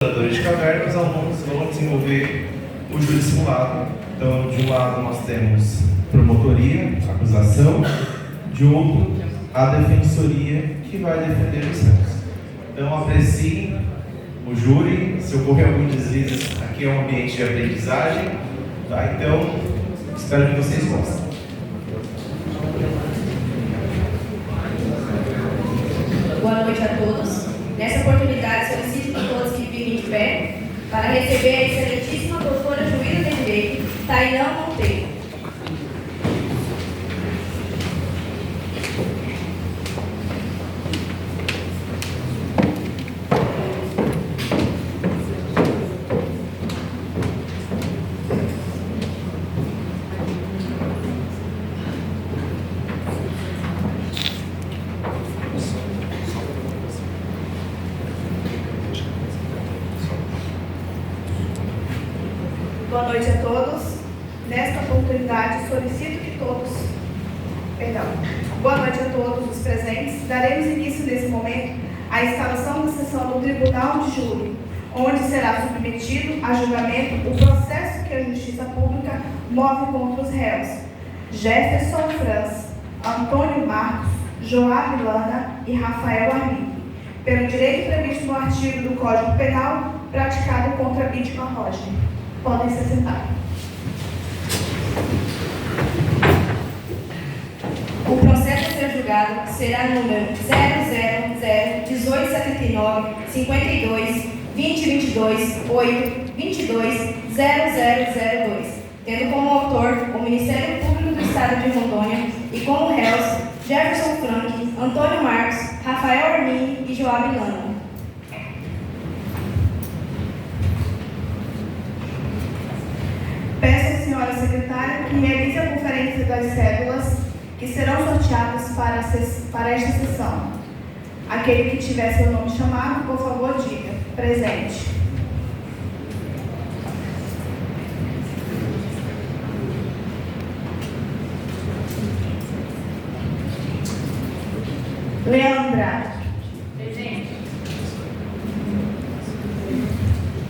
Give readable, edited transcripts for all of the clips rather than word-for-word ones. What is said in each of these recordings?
de caverna, os alunos vão desenvolver o júri simulado. Então, de um lado nós temos promotoria, acusação, de outro a defensoria, que vai defender os réus. Então, apreciem o júri. Se ocorrer algum deslize, aqui é um ambiente de aprendizagem, tá? Então, espero que vocês gostem. Boa noite a todos. Nessa oportunidade, solicito a todos que fiquem de pé para receber a excelentíssima doutora juíza de Direito, Tainã Monteiro. Boa noite a todos. Nesta oportunidade, solicito que todos... Boa noite a todos os presentes. Daremos início nesse momento à instalação da sessão do Tribunal de Júri, onde será submetido a julgamento o processo que a Justiça Pública move contra os réus Jefferson Franz, Antônio Marcos, Joab Lana e Rafael Armin, pelo direito previsto no artigo do Código Penal praticado contra a vítima Roger. Podem se sentar. O processo a ser julgado será número 0001879-52-2022-8-22-0002, tendo como autor o Ministério Público do Estado de Rondônia e como réus Jefferson Frank, Antônio Marcos, Rafael Armin e Joab Lana. Peço à senhora secretária que realize a conferência das cédulas que serão sorteadas para esta sessão. Aquele que tiver seu nome chamado, por favor, diga. Presente. Leandra. Presente.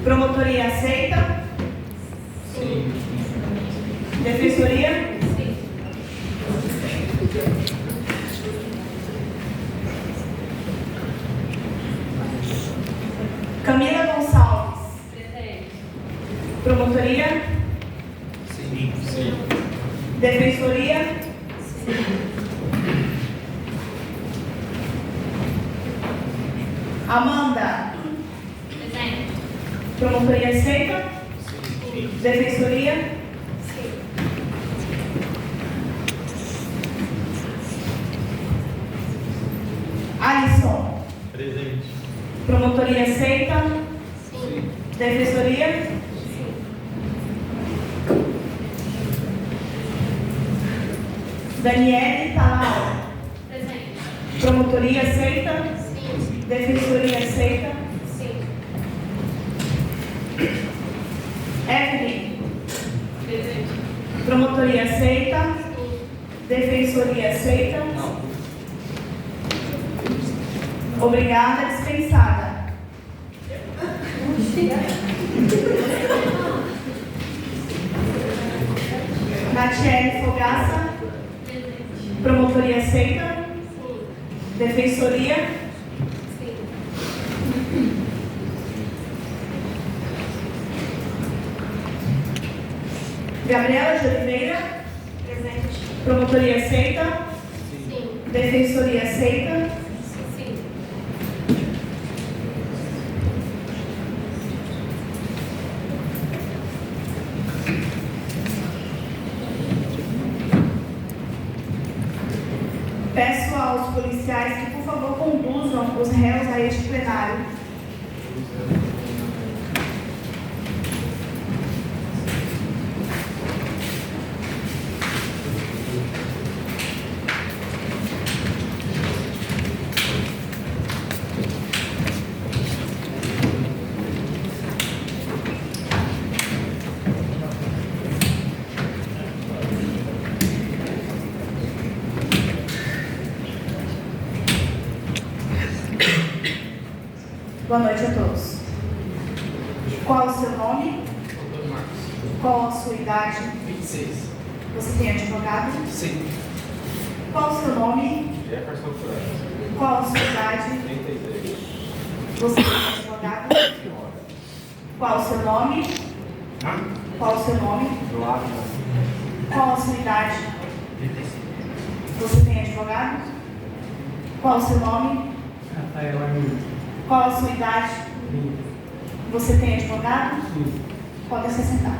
Promotoria aceita? Sim. Defensoria? Sim. Camila Gonçalves. Presente. Promotoria? Sim. Sim. Defensoria? Sim. Amanda? Presente. Promotoria aceita? Sim. Defensoria? Sim. Alisson? Presente. Promotoria aceita? Sim. Defensoria? Sim. Daniele Talal? Presente. Promotoria aceita? Sim. Defensoria aceita? Sim. Evelyn? Presente. Promotoria aceita? Sim. Defensoria aceita? Não. Obrigada, dispensada. Natiele Fogaça? Presente. Promotoria aceita? Sim. Defensoria? Sim. Gabriela de Oliveira? Presente. Promotoria aceita? Sim. Defensoria aceita? Sim. Peço aos policiais que, por favor, conduzam os réus a este plenário. Boa noite a todos. Qual o seu nome? Antônio Marcos. Qual a sua idade? 26. Você tem advogado? Sim. Qual o seu nome? Jefferson França. Qual a sua idade? 33. Você tem advogado? Qual o seu nome? Qual o seu nome? Joab. Qual a sua idade? 35. Você tem advogado? Qual o seu nome? Rafael Armindo. Qual a sua idade? 20. Você tem advogado? Sim. Pode se sentar.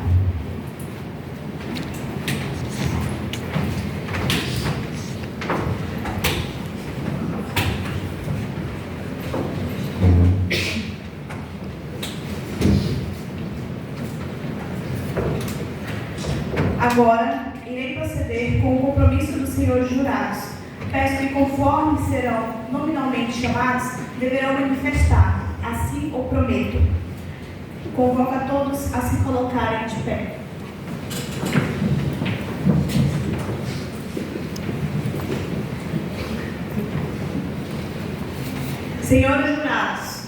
Agora, irei proceder com o compromisso dos senhores jurados. Peço que, conforme serão nominalmente chamados, deverão manifestar. Assim o prometo. Convoco a todos a se colocarem de pé. Senhores jurados,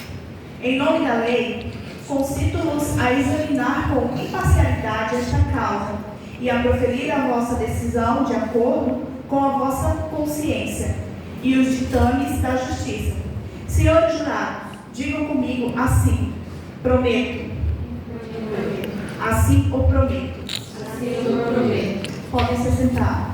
em nome da lei, concito-vos a examinar com imparcialidade esta causa e a proferir a vossa decisão de acordo com a vossa consciência e os ditames da justiça. Senhores jurados, digam comigo assim: prometo. Assim o prometo. Assim eu prometo. Podem se sentar.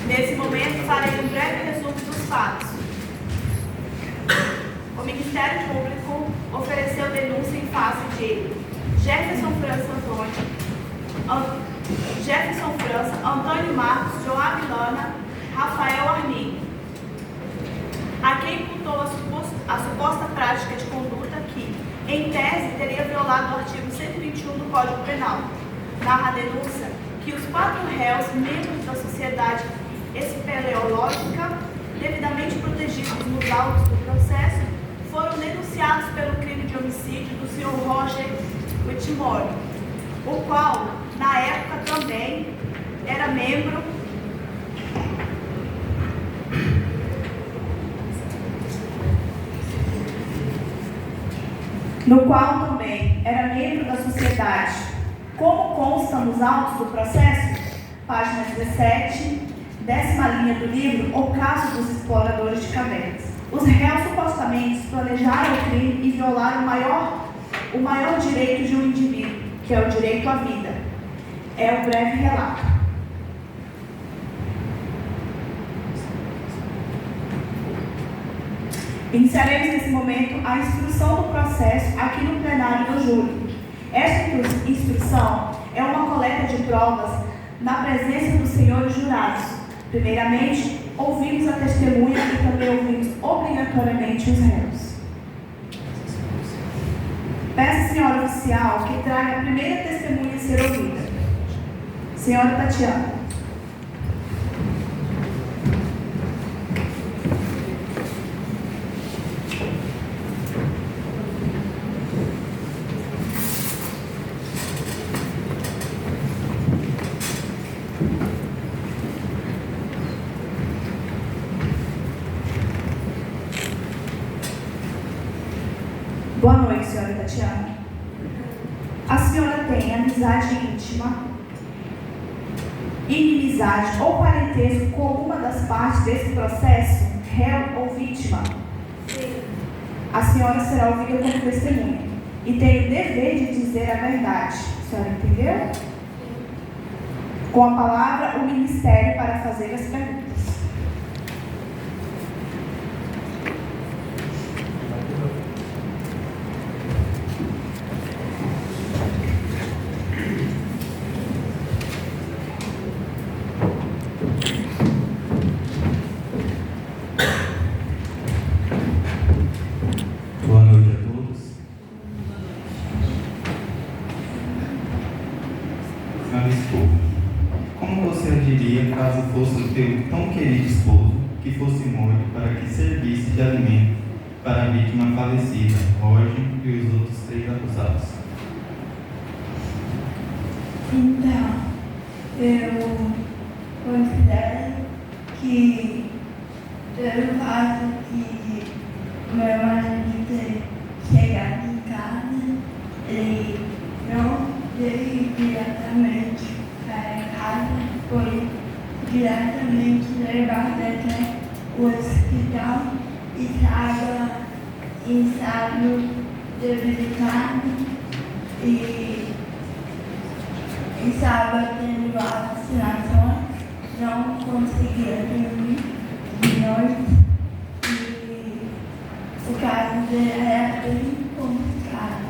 Nesse momento, farei um breve resumo dos fatos. O Ministério Público ofereceu denúncia em face de Jefferson França, Antônio Marcos, Joab Lana, Rafael Armindo, a quem imputou a suposta prática de conduta que, em tese, teria violado o artigo 121 do Código Penal. Narra a denúncia que os 4 réus, membros da sociedade espeleológica, devidamente protegidos nos autos do processo, foram denunciados pelo crime de homicídio do Sr. Roger Whitmore, o qual, na época, também era membro da sociedade. Como consta nos autos do processo, página 17, 10ª linha do livro, O Caso dos Exploradores de Cavernas. Os réus supostamente planejaram o crime e violaram o maior direito de um indivíduo, que é o direito à vida. É o breve relato. Iniciaremos nesse momento a instrução do processo aqui no plenário do júri. Esta instrução é uma coleta de provas na presença dos senhores jurados. Primeiramente, ouvimos a testemunha e também ouvimos obrigatoriamente os réus. Peço à senhora oficial que traga a primeira testemunha a ser ouvida. Senhora Tatiana. Boa noite, senhora Tatiana. A senhora tem amizade íntima, inimizade ou parentesco com alguma das partes desse processo, réu ou vítima? Sim. A senhora será ouvida como testemunha e tem o dever de dizer a verdade. A senhora entendeu? Sim. Com a palavra, o Ministério para fazer as perguntas. Boa noite a todos. Senhora esposa, como você agiria caso fosse o teu tão querido esposo que fosse morto para que servisse de alimento para a vítima falecida, Roger e os outros 3 acusados? Então, eu considero que pelo fato de meu marido ter chegado em casa, ele não veio diretamente para casa, foi diretamente levado até o hospital e estava em estado debilitado e estava tendo vacinações, não conseguia dormir de noite e o caso dele era bem complicado.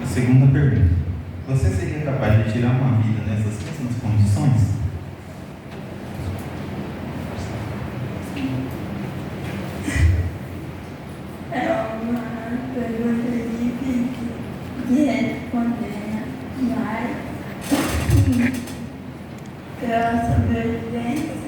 A segunda pergunta. Você seria capaz de tirar uma vida nessas mesmas condições? É uma pergunta difícil de responder, mas sim, pela sobrevivência.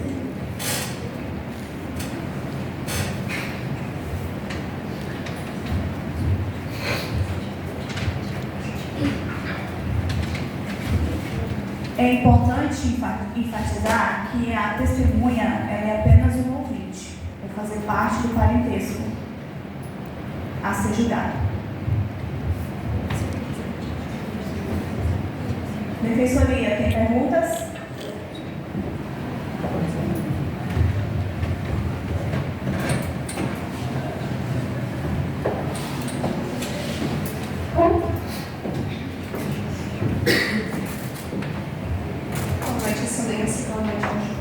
É importante enfatizar que a testemunha ela é apenas um ouvinte, vai fazer parte do parentesco a ser julgado. Defensoria, tem perguntas? Boa noite, Excelência. Boa noite, Anjo.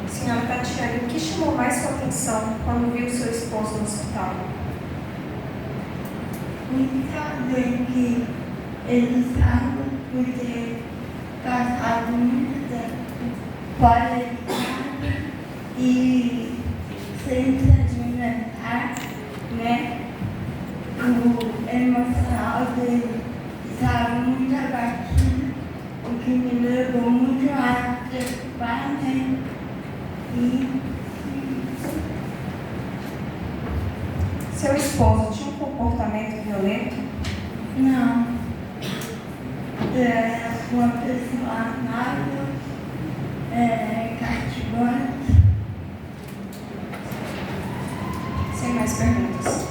Senhora Tatiane, o que chamou mais sua atenção quando viu seu esposo no hospital? E saber que ele estava por ter passado muito tempo fora de casa e sem se alimentar, né? O emocional dele estava muito abatido, o que me levou muito a preocupar, né? Seu esposo tinha um comportamento violento? Não. É uma pessoa amável, cativante. Sem mais perguntas.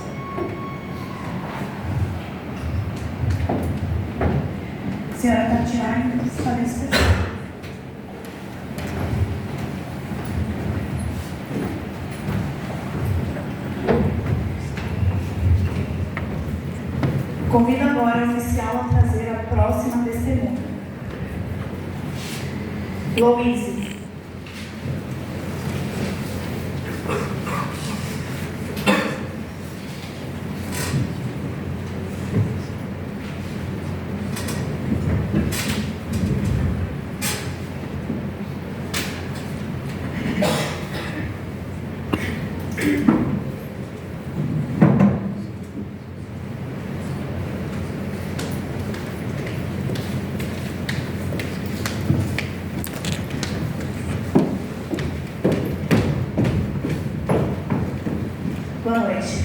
Senhora Tatiane, esclareça. Convido agora o oficial a trazer a próxima testemunha. Louise. Boa noite.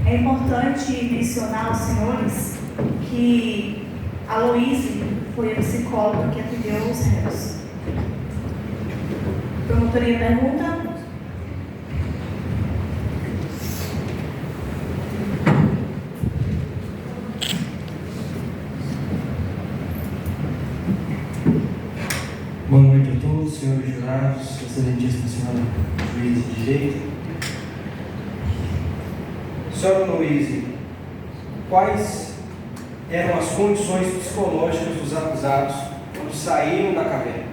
É importante mencionar aos senhores que a Louise foi a psicóloga que atendeu os réus. Promotoria pergunta? Boa noite a todos, senhores jurados, excelentíssima senhora juíza de direito. Senhora Louise, quais eram as condições psicológicas dos acusados quando saíram da caverna?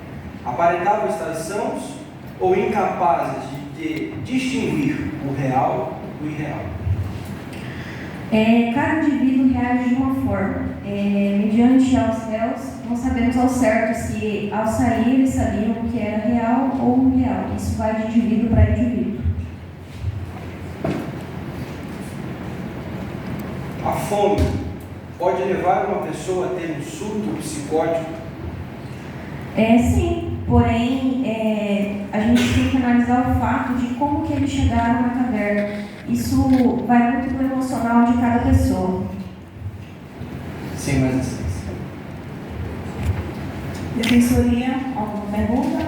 Aparentavam estar sãos ou incapazes de distinguir o real do irreal? Cada indivíduo reage de uma forma. Mediante aos réus, não sabemos ao certo se ao sair eles sabiam o que era real ou irreal. Isso vai de indivíduo para indivíduo. A fome pode levar uma pessoa a ter um surto psicótico? Sim, porém a gente tem que analisar o fato de como que eles chegaram na caverna. Isso vai muito do emocional de cada pessoa. Sem mais licença. Defensoria, alguma pergunta?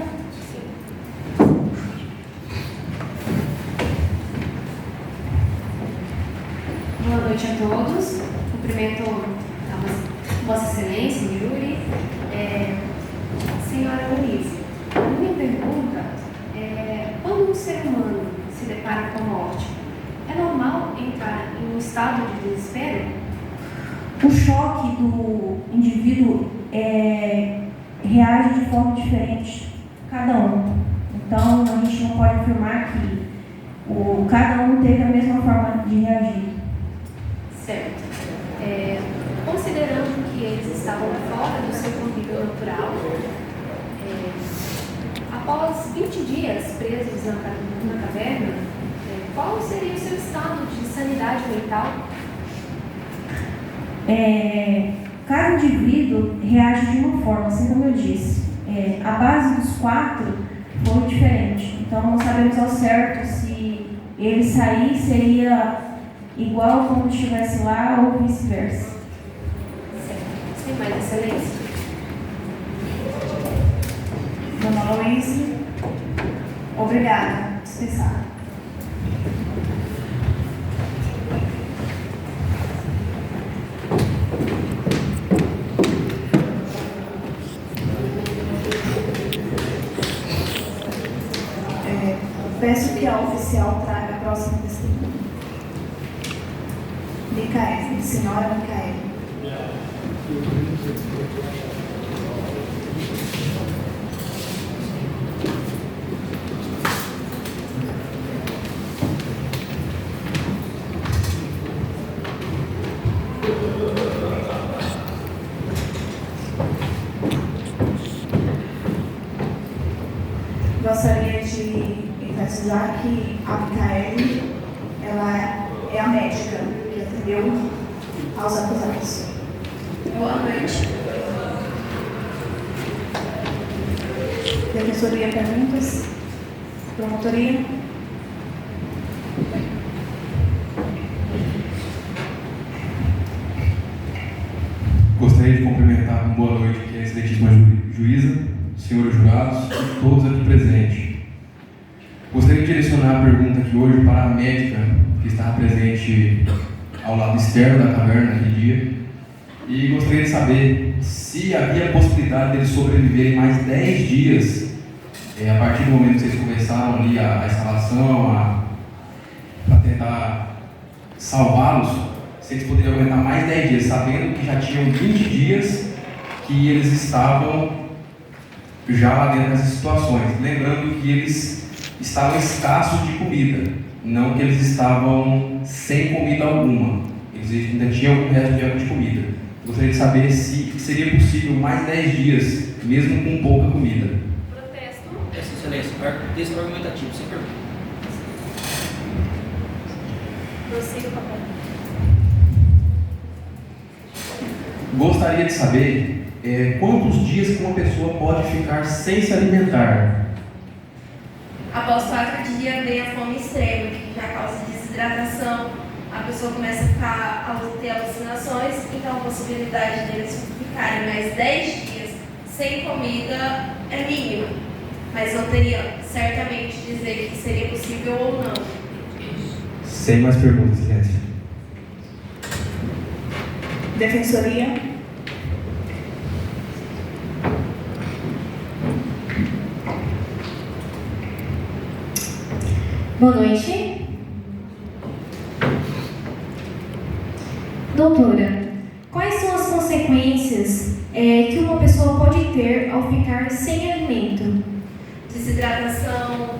Boa noite a todos. Cumprimento a Vossa Excelência, Yuri. Senhora Luísa, a minha pergunta é: quando um ser humano se depara com a morte, é normal entrar em um estado de desespero? O choque do indivíduo reage de forma diferente, cada um. Então, a gente não pode afirmar que cada um teve a mesma forma de reagir. Certo. Considerando que eles estavam fora do seu convívio natural, após 20 dias presos na caverna, qual seria o seu estado de sanidade mental? Cada indivíduo reage de uma forma, assim como eu disse. A base dos 4 foi diferente. Então, não sabemos ao certo se ele sair seria igual como estivesse lá ou vice-versa. Certo. Sem mais excelência. Dona Luísa, obrigada. Dispensada. Peço que a oficial traga a próxima testemunha. Micaele, senhora Micaele. Gostaria de enfatizar que a Micaele, ela é a médica que atendeu aos acusados. Boa noite. Defensoria, perguntas? Promotoria? Gostaria de cumprimentar com boa noite aqui a excelentíssima juíza, senhores jurados e todos aqui presentes. Gostaria de direcionar a pergunta aqui hoje para a médica que estava presente ao lado externo da caverna naquele dia e gostaria de saber se havia possibilidade deles sobreviverem mais 10 dias a partir do momento que vocês começaram ali a instalação, para tentar salvá-los, se eles poderiam aguentar mais 10 dias, sabendo que já tinham 20 dias que eles estavam já lá dentro dessas situações. Lembrando que eles estavam escassos de comida, não que eles estavam sem comida alguma. Eles ainda tinham algum resto de comida. Gostaria de saber se seria possível mais 10 dias, mesmo com pouca comida. Protesto. Essa excelência, texto argumentativo, sem pergunta. Prossiga, papai. Gostaria de saber quantos dias que uma pessoa pode ficar sem se alimentar. Após 4 dias vem a fome extrema, que já causa desidratação, a pessoa começa a ter alucinações, então a possibilidade deles ficarem mais 10 dias sem comida é mínima. Mas não teria certamente dizer que seria possível ou não. Sem mais perguntas, excelência. Defensoria? Boa noite. Doutora, quais são as consequências que uma pessoa pode ter ao ficar sem alimento? Desidratação,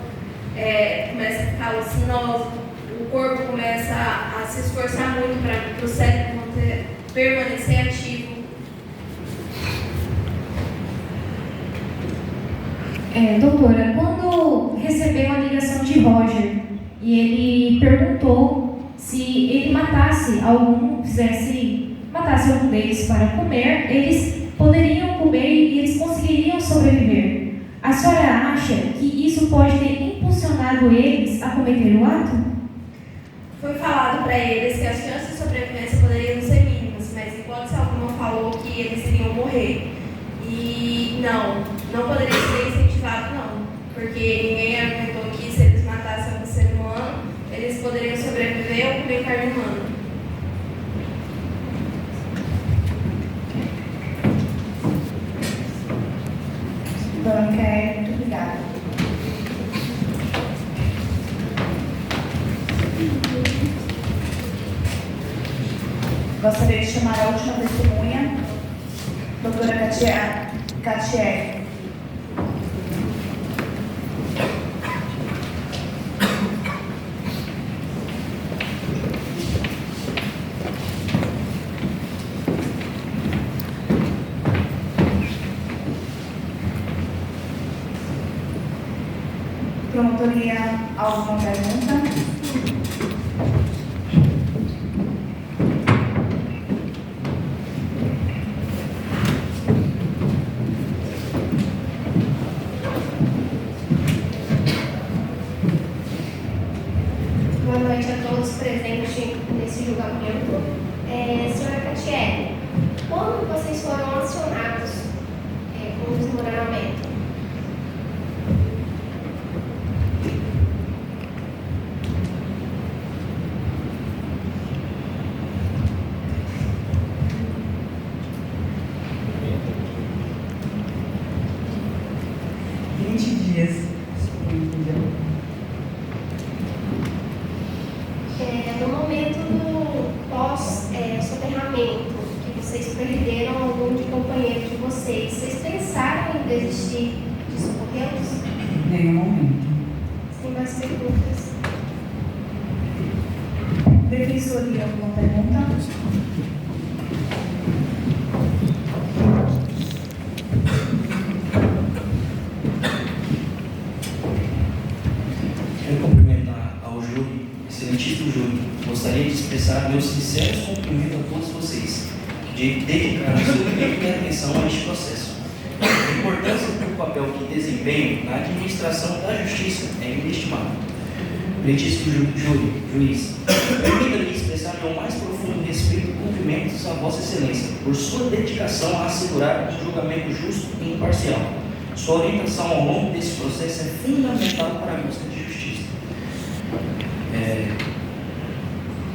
começa a ficar alucinoso, o corpo começa a se esforçar muito para o cérebro permanecer ativo. Doutora, quando recebeu a ligação de Roger e ele perguntou se ele matasse matasse algum deles para comer, eles poderiam comer e eles conseguiriam sobreviver. A senhora acha que isso pode ter impulsionado eles a cometer o ato? Foi falado para eles que as chances de sobrevivência poderiam ser mínimas, mas hipótese alguma falou que eles iriam morrer. E não poderia ser incentivado, não. Porque ninguém argumentou que se eles matassem algum ser humano, eles poderiam sobreviver ou comer carne humana. Dona Micaela, muito obrigada. Gostaria de chamar a última testemunha, doutora Catier. Promotoria, alguma pergunta? Boa noite a todos presentes nesse julgamento. Senhora Catiele, quando vocês foram acionados com o desmoronamento? No momento do pós-soterramento, que vocês perderam algum de companheiro de vocês pensaram em desistir de socorrê-los? Em nenhum momento. Tem mais perguntas? Defensoria, alguma pergunta? Quero cumprimentar ao júri, excelentíssimo júri. Gostaria de expressar meus sinceros cumprimentos a todos vocês, de dedicar o seu tempo e atenção a este processo. A importância do papel que desempenham na administração da justiça é inestimável. Excelentíssimo juiz, permita-me expressar meu mais profundo respeito e cumprimentos a Vossa Excelência por sua dedicação a assegurar um julgamento justo e imparcial. Sua orientação ao longo desse processo é fundamental para a busca de justiça.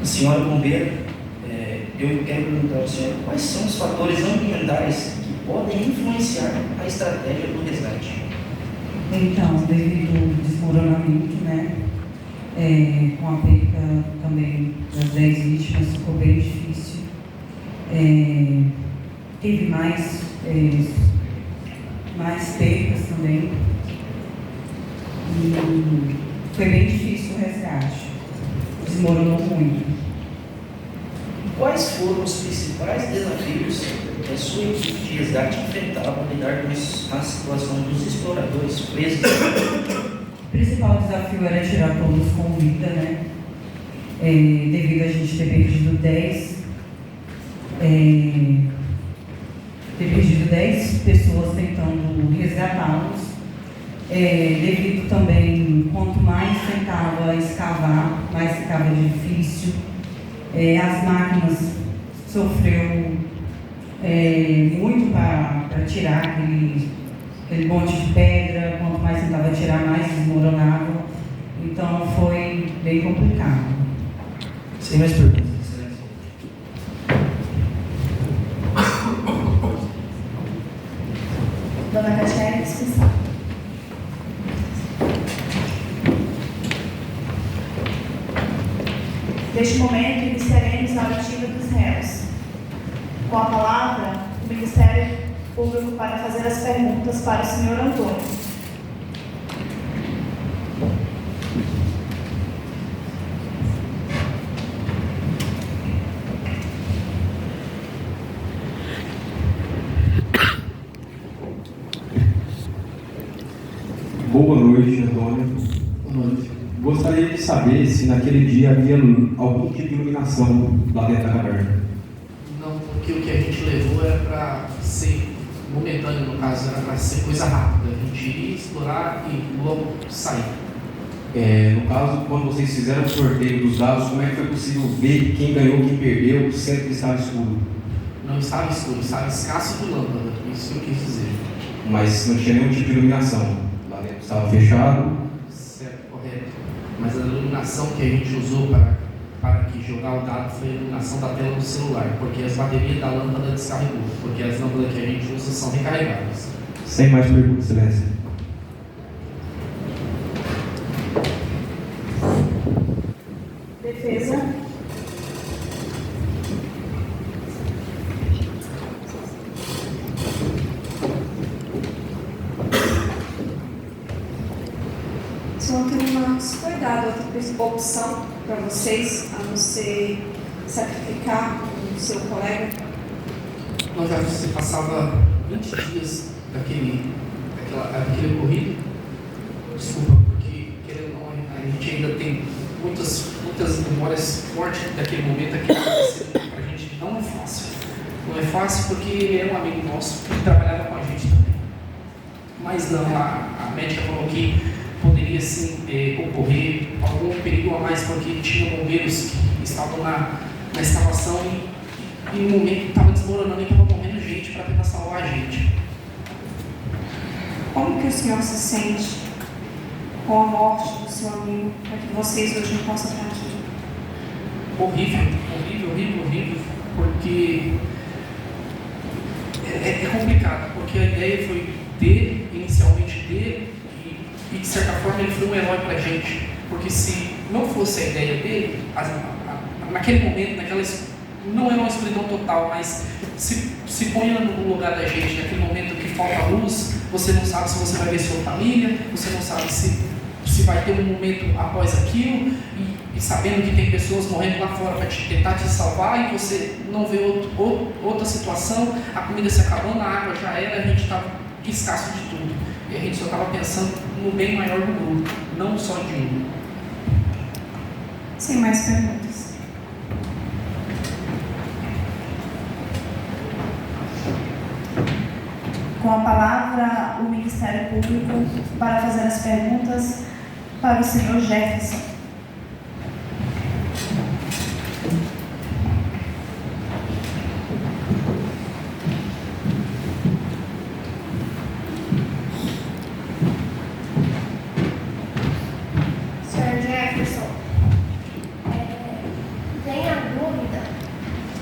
Senhora bombeira, eu quero perguntar ao senhor quais são os fatores ambientais que podem influenciar a estratégia do resgate? Então, devido ao desmoronamento, com a perda também das 10 vítimas, ficou bem difícil. Teve mais perdas também. E foi bem difícil o resgate. Desmoronou muito. Quais foram os principais desafios que a sua equipe de resgate enfrentava ao lidar com a situação dos exploradores presos? O principal desafio era tirar todos com vida, devido a gente ter perdido 10 pessoas tentando resgatá-los. Devido também, quanto mais tentava escavar, mais ficava difícil. As máquinas sofreu muito para tirar aquele monte de pedra. Quanto mais tentava tirar, mais desmoronava. Então foi bem complicado. Sem mais perguntas, Excelência. Dona Catiele, discussão. Neste momento, iniciaremos a auditiva dos réus. Com a palavra, o Ministério Público para fazer as perguntas para o senhor Antônio. Boa noite, Antônio. Boa noite. Gostaria de saber se naquele dia havia algum tipo de iluminação lá dentro da caverna. Não, porque porque o que a gente levou era para ser momentâneo, no caso, era para ser coisa rápida. A gente ia explorar e logo sair. No caso, quando vocês fizeram o sorteio dos dados, como é que foi possível ver quem ganhou, quem perdeu, sendo que estava escuro? Não estava escuro, estava escasso de lâmpada, isso que eu quis dizer. Mas não tinha nenhum tipo de iluminação. Lá dentro estava fechado. Certo, correto. Mas a iluminação que a gente usou para que jogar o dado foi a iluminação da tela do celular, porque as baterias da lâmpada descarregou, porque as lâmpadas que a gente usa são recarregáveis. Sem mais perguntas, Excelência. Defesa. Senhor Marcos, foi dada outra opção para vocês, a não ser sacrificar o seu colega? Nós já você passava 20 dias daquele ocorrido. Desculpa, porque querendo ou não, a gente ainda tem muitas memórias fortes daquele momento, aquele aconteceu para a gente. Não é fácil. Não é fácil porque ele é um amigo nosso que trabalhava com a gente também. Mas não, a médica falou que poderia sim ocorrer algum perigo a mais, porque tinha bombeiros que estavam na escavação e no momento estava desmoronando e estava morrendo gente para tentar salvar a gente. Como que o senhor se sente com a morte do seu amigo, para que vocês hoje não possam estar aqui? Horrível, porque é complicado, porque a ideia foi inicialmente dele, e de certa forma ele foi um herói para a gente, porque se não fosse a ideia dele, naquele momento, não é uma escuridão total, mas se ponha no lugar da gente, naquele momento que falta luz, você não sabe se você vai ver sua família, você não sabe se vai ter um momento após aquilo, e sabendo que tem pessoas morrendo lá fora para tentar te salvar, e você não vê outra situação, a comida se acabando, a água já era, a gente estava escasso de tudo, e a gente só estava pensando no bem maior do grupo, não só de um. Sem mais perguntas. Com a palavra, o Ministério Público para fazer as perguntas para o senhor Jefferson. Senhor Jefferson, tem a dúvida,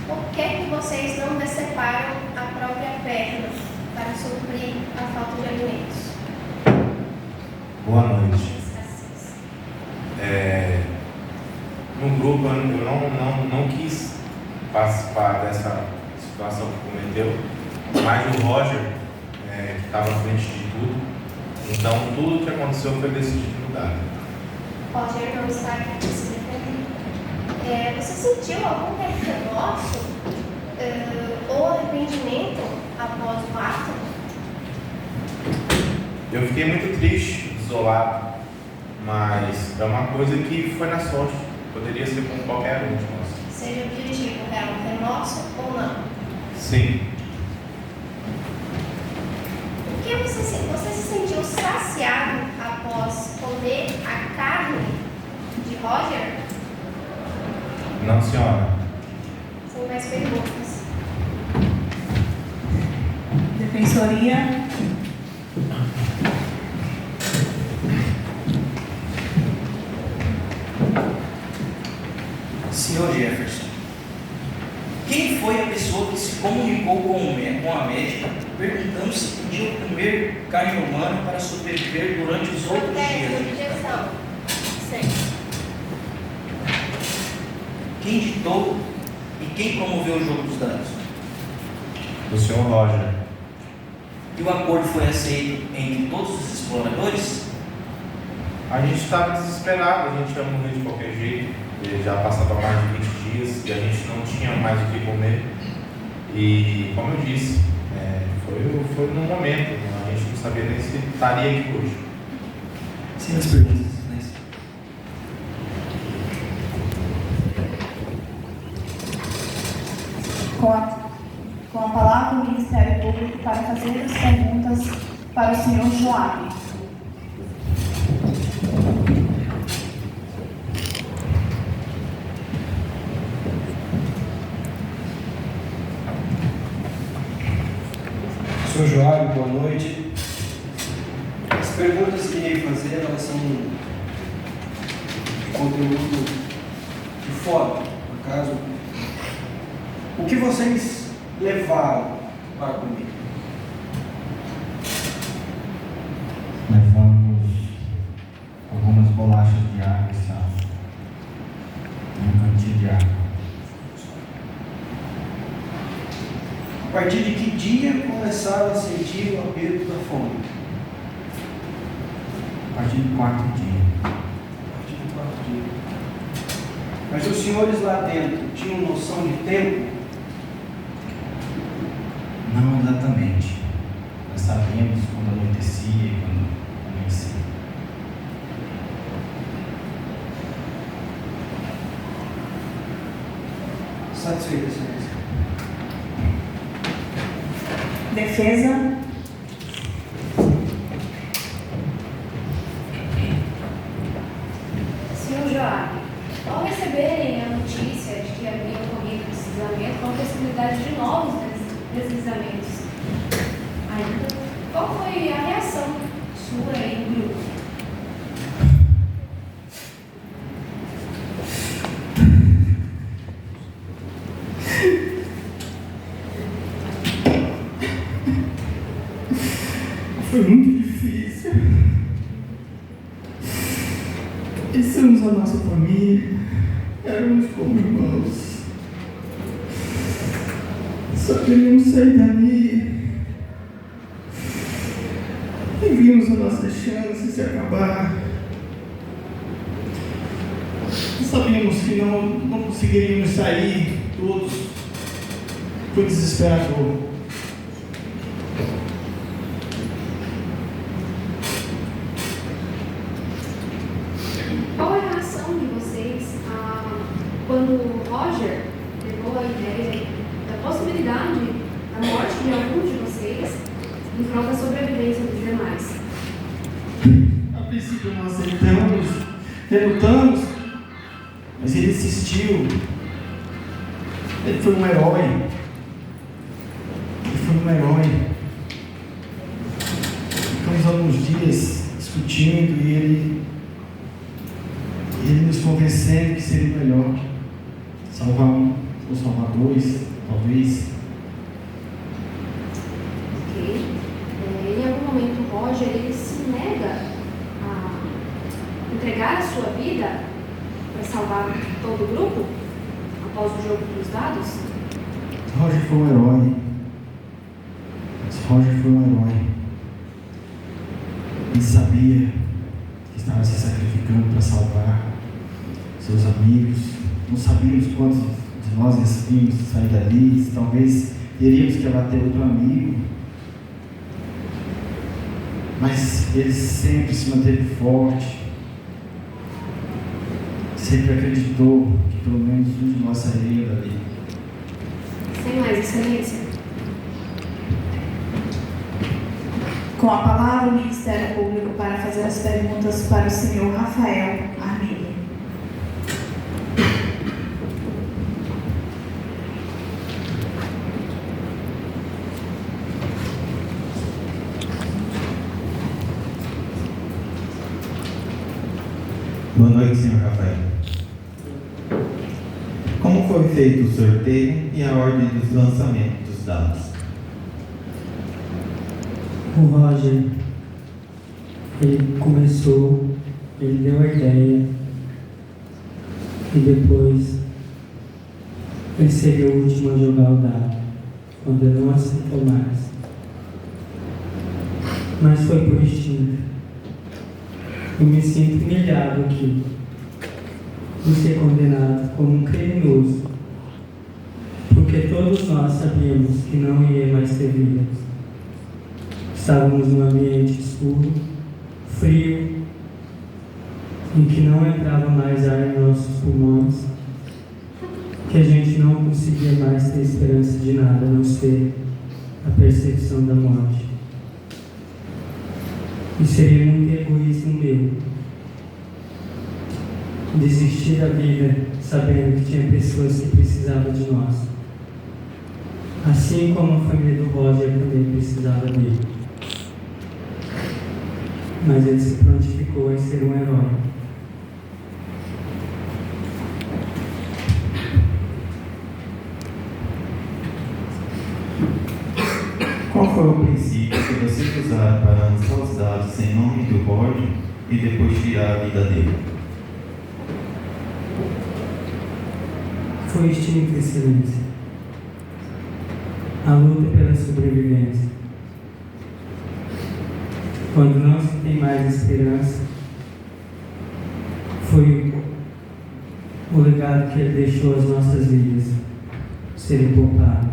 por que vocês não deceparam a própria perna para suprir a falta de alimentos? Boa noite. No grupo eu não quis participar dessa situação que cometeu, mas o Roger, que estava à frente de tudo, então tudo que aconteceu foi decidido no dado. Roger não está aqui para se defender. Você sentiu algum remorso ou arrependimento após o ato? Eu fiquei muito triste, isolado, mas é uma coisa que foi na sorte. Poderia ser com qualquer um de nós. Seja objetivo, era um remorso ou não? Sim. O que você se sentiu saciado após comer a carne de Roger? Não, senhora. Sem mais perguntas. Defensoria. Senhor Jefferson, quem foi a pessoa que se comunicou com a médica perguntando se podia comer carne humana para sobreviver durante os outros dias? Objeção. Sim. Quem ditou e quem promoveu o jogo dos dados? O senhor Roger. E o acordo foi aceito entre todos os exploradores? A gente estava desesperado, a gente ia morrer de qualquer jeito. Já passava mais de 20 dias e a gente não tinha mais o que comer. E, como eu disse, foi num momento, a gente não sabia nem se estaria aqui hoje. Sem mais perguntas, Com a palavra, o Ministério Público para fazer as perguntas para o senhor Joab. Senhor Joab, boa noite. As perguntas que irei fazer, elas são de conteúdo de fora, no caso. O que vocês levaram para comer? Levamos algumas bolachas de água e sal. Um cantinho de água. A partir de que dia começaram a sentir o aperto da fome? A partir do quarto dia. A partir do quarto dia. Mas os senhores lá dentro tinham noção de tempo? Não exatamente. Nós sabíamos quando anoitecia e quando amanhecia. Satisfeita, senhores? Defesa. Senhor Joab, ao receberem a notícia de que haviam ocorrido deslizamento, com a possibilidade de novos deslizamentos, ainda, qual foi a reação sua e do grupo? Foi muito difícil. Pensamos a nossa família, éramos como irmãos. Só queríamos sair dali. E vimos a nossa chance se acabar. Sabíamos que não conseguiríamos sair todos. Foi desesperador. Qual é a reação de vocês quando o Roger levou a ideia da possibilidade da morte de alguns de vocês em prol da sobrevivência dos demais? A princípio nós aceitamos, relutamos, mas ele insistiu. Ele foi um herói. Ele foi um herói. Ficamos alguns dias discutindo e ele nos convencendo que seria melhor salvar um ou salvar dois, talvez. Ok. Em algum momento o Roger ele se nega a entregar a sua vida para salvar todo o grupo após o jogo dos dados? Roger foi um herói. Roger foi um herói. Ele sabia que estava se sacrificando para salvar seus amigos. Não sabíamos quantos de nós iríamos sair dali. Talvez teríamos que abater outro amigo. Mas ele sempre se manteve forte. Sempre acreditou que pelo menos um de nós sairia dali. Sem mais, excelência. Com a palavra, o Ministério Público para fazer as perguntas para o senhor Rafael Armini. Boa noite, senhor Rafael. Como foi feito o sorteio e a ordem dos lançamentos dos dados? O Roger, ele começou, ele deu a ideia e depois ele seria o último a jogar o dado, quando ele não aceitou mais. Mas foi por instinto. Eu me sinto humilhado aqui por ser condenado como um criminoso, porque todos nós sabíamos que não ia mais ter vida. Estávamos num ambiente escuro, frio, em que não entrava mais ar em nossos pulmões, que a gente não conseguia mais ter esperança de nada, a não ser a percepção da morte. E seria muito egoísmo meu desistir da vida sabendo que tinha pessoas que precisavam de nós. Assim como a família do Roger também precisava dele. Mas ele se prontificou em ser um herói. Qual foi o princípio que vocês usaram para lançar os dados em nome do Roger e depois tirar a vida dele? Foi instinto de excelência. A luta pela sobrevivência. Quando não se tem mais esperança, foi o legado que ele deixou às nossas vidas serem poupadas.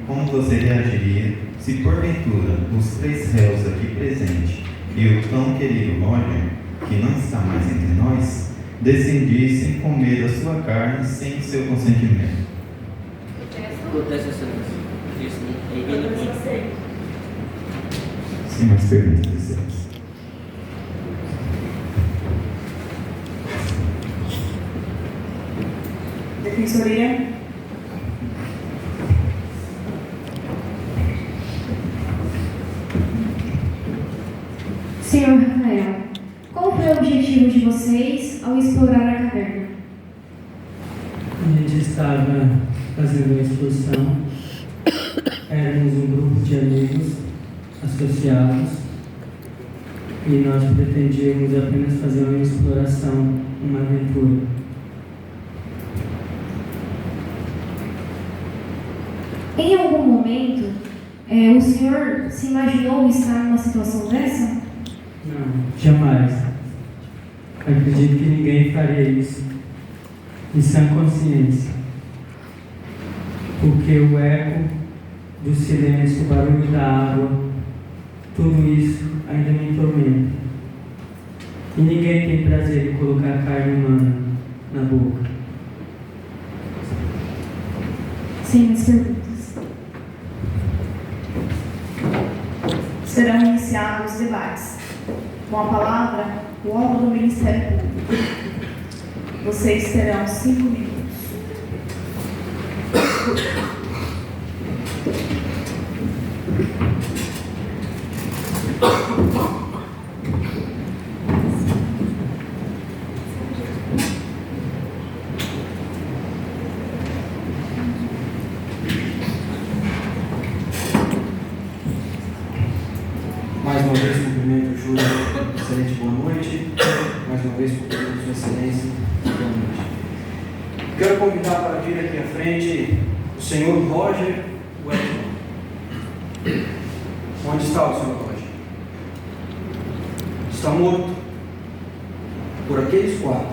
Como você reagiria se porventura os 3 réus aqui presentes e o tão querido Roger, que não está mais entre nós, decidissem comer a sua carne sem seu consentimento? Protesto, excelência. Isso não engana muito. Sem mais perguntas, excelência. Defensoria. Senhor Rafael, qual foi o objetivo de vocês ao explorar a caverna? A gente estava fazendo uma excursão, éramos um grupo de amigos associados e nós pretendíamos apenas fazer uma exploração, uma aventura. Em algum momento, o senhor se imaginou estar numa situação dessa? Não, jamais. Acredito que ninguém faria isso em sã consciência, porque o eco do silêncio, o barulho da água, tudo isso ainda me tormenta. E ninguém tem prazer em colocar carne humana na boca. Sem mais perguntas. Serão iniciados os debates. Com a palavra, o órgão do Ministério Público. Vocês terão 5 minutos. Mais uma vez, cumprimento o júri. Excelente boa noite. Mais uma vez, cumprimento Sua Excelência. Boa noite. Quero convidar para vir aqui à frente o senhor Roger Wellington. Onde está o senhor Roger? Está morto por aqueles 4.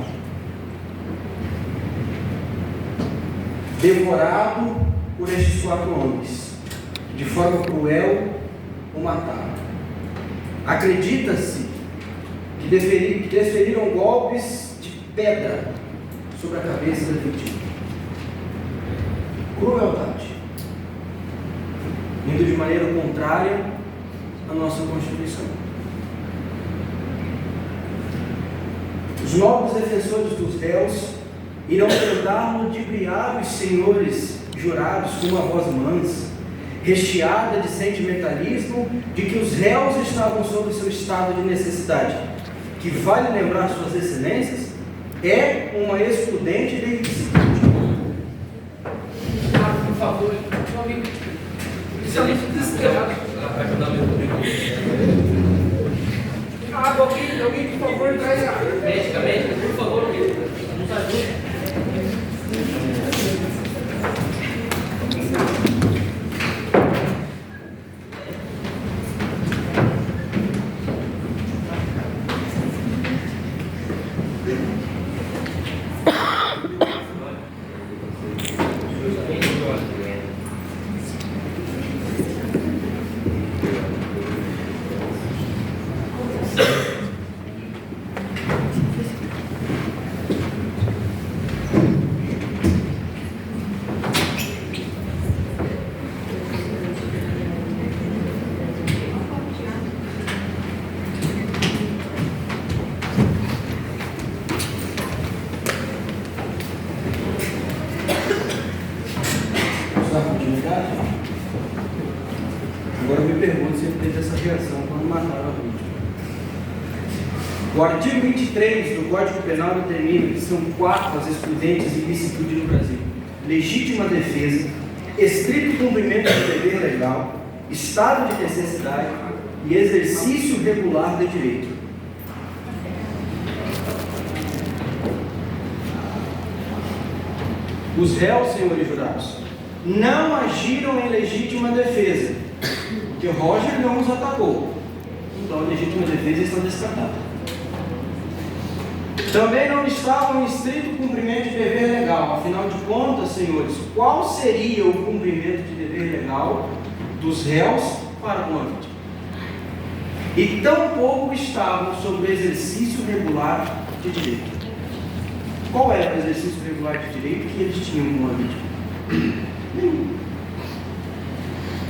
Devorado por estes 4 homens. De forma cruel, o mataram. Acredita-se que desferiram golpes de pedra sobre a cabeça da vítima. Crueldade. Indo de maneira contrária à nossa Constituição. Os nobres defensores dos réus irão tentar ludibriar os senhores jurados com uma voz mansa, recheada de sentimentalismo, de que os réus estavam sob seu estado de necessidade, que, vale lembrar Suas Excelências, é uma excludente de ilicitude. Por favor, meu amigo, excelente desesperado. Água aqui, alguém, por favor, traz a médica, por favor, nos ajude. conformidade? Agora eu me pergunto se ele teve essa reação quando mataram a vítima. O artigo 23 do Código Penal determina que são 4 as excludentes de ilicitude no Brasil: legítima defesa, estrito cumprimento do dever legal, estado de necessidade e exercício regular de direito. Os réus, senhores jurados, não agiram em legítima defesa, porque Roger não os atacou. Então a legítima defesa está descartada. Também não estavam em estrito cumprimento de dever legal. Afinal de contas, senhores, qual seria o cumprimento de dever legal dos réus para com a vítima? E tampouco estavam sob o exercício regular de direito. Qual era o exercício regular de direito que eles tinham com a vítima? Nenhum.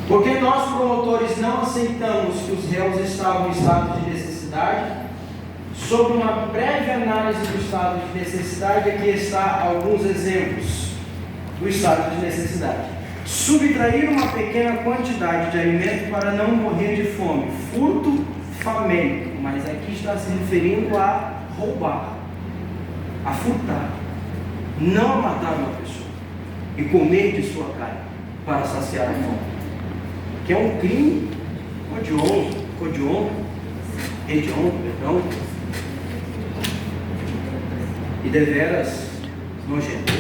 Porque nós, promotores, não aceitamos que os réus estavam em estado de necessidade. Sobre uma breve análise do estado de necessidade, aqui está alguns exemplos do estado de necessidade. Subtrair uma pequena quantidade de alimento para não morrer de fome. Furto famélico, mas aqui está se referindo a roubar, a furtar, não a matar uma pessoa e comer de sua carne para saciar a fome, que é um crime hediondo, perdão, e deveras nojento.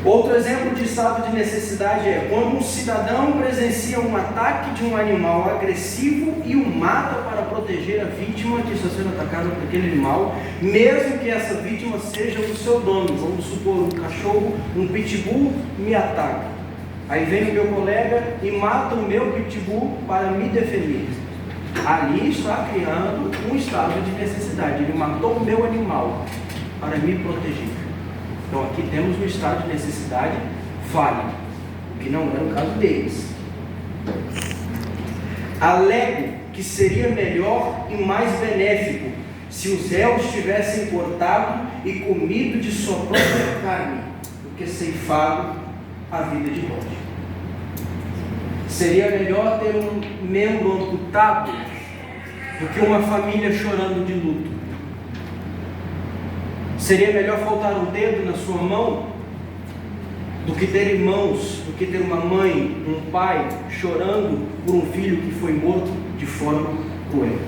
Outro exemplo de estado de necessidade é quando um cidadão presencia um ataque de um animal agressivo e o mata para proteger a vítima que está sendo atacada por aquele animal, mesmo que essa vítima seja o seu dono. Vamos supor, um cachorro, um pitbull me ataca. Aí vem o meu colega e mata o meu pitbull para me defender. Ali está criando um estado de necessidade. Ele matou o meu animal para me proteger. Então aqui temos um estado de necessidade válido, o que não era o caso deles. Alego que seria melhor e mais benéfico se os réus tivessem cortado e comido de sua própria carne do que ceifado a vida de Roger. Seria melhor ter um membro amputado do que uma família chorando de luto. Seria melhor faltar um dedo na sua mão do que ter irmãos, do que ter uma mãe, um pai chorando por um filho que foi morto de forma cruel.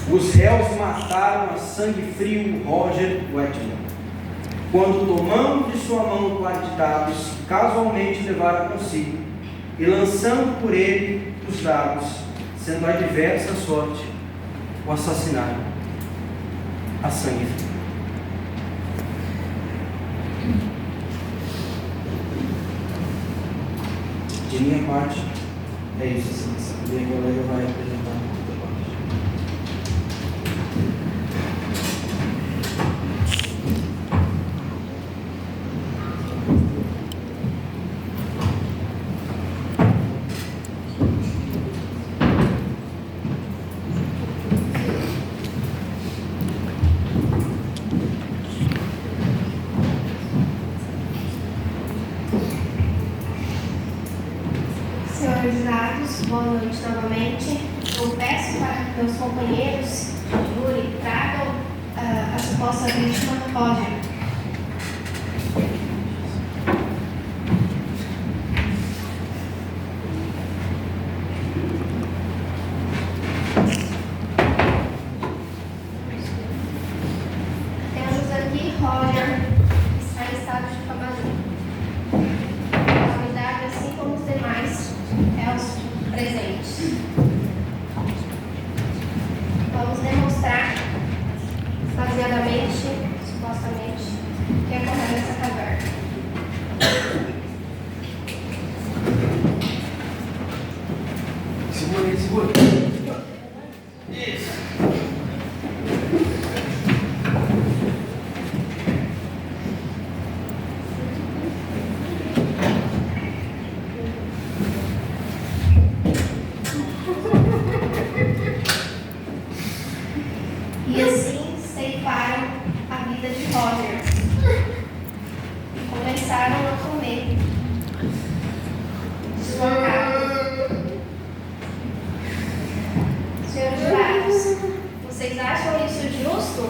Os réus mataram a sangue frio Roger Whitman, quando tomando de sua mão o par de dados, casualmente levaram consigo, e lançando por ele os dados, sendo adversa a sorte, o assassinaram a sangue frio. De minha parte, é isso, excelência. Minha colega vai apresentar a outra parte. Senhores jurados, boa noite novamente. Eu peço para que meus companheiros de júri tragam a suposta vítima Roger. Temos aqui Roger, que está em estado de casamento. Assim como os demais réus presentes. Vamos demonstrar baseadamente, supostamente, que ocorreu nessa caverna. Segura aí, segura. Isso. E assim ceifaram a vida de Roger. começaram a comer. Deslocaram. Senhores jurados, vocês acham isso justo?